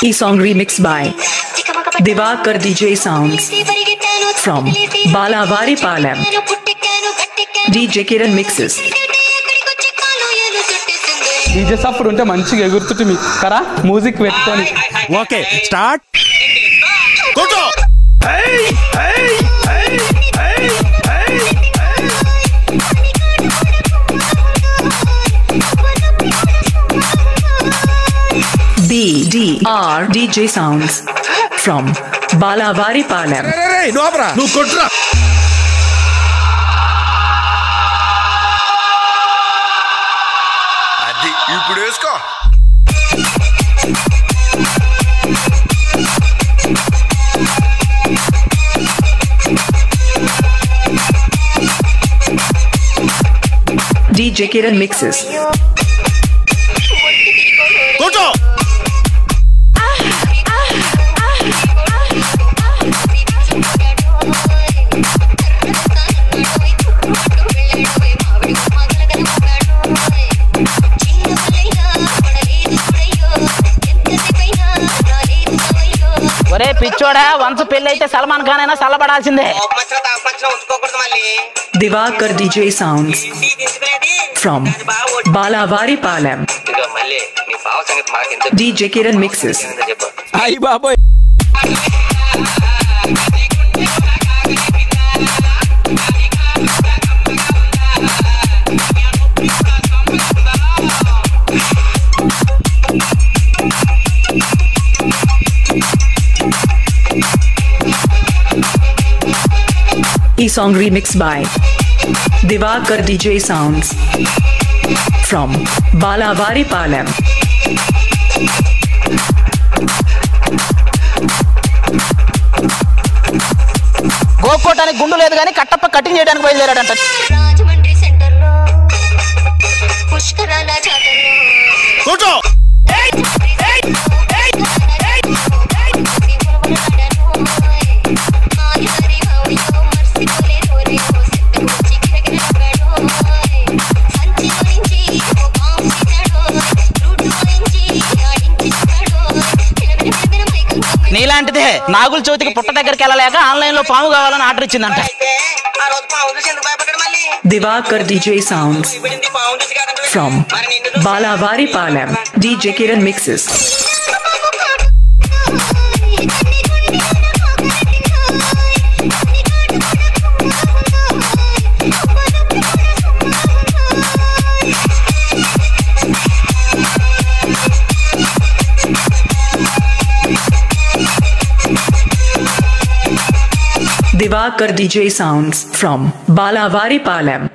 E song remixed by Divakar DJ Sounds from Balavari Palam. DJ Kiran mixes. DJ సప్పుడు ఉంటే మంచిగా ఎగురుతుంటే మీ కరా music పెట్టుకొని ఓకే స్టార్ట్ కొట్టు BDR DJ Sounds from Balavari Palam. నువ్వు కొట్టురా అది ఇప్పుడు వేసుకో DJ Kiran mixes. కొట్టు ఒరే పిచ్చోడా వంశ పెళ్లి అయితే సల్మాన్ ఖాన్ అయినా చల్లబడాల్సిందే. Divakar DJ Sounds from Balavari Palam. DJ Kiran mixes. అయ్య బాబోయ్ E song remixed by Divakar DJ Sounds from Balavari Palam. గోకోటానికి గుండు లేదు కానీ కట్టప్ప కటింగ్ చేయడానికి బయలుదేరాడంట. కొట్టు నీలాంటిదే నాగుల చవితికి పుట్ట దగ్గరికి వెళ్ళలేక ఆన్లైన్ లో పాము కావాలని order ఇచ్చిందంట. Divakar DJ Sounds from Balavari Palam. DJ Kiran mixes. Divakar DJ Sounds from Balavari Palam.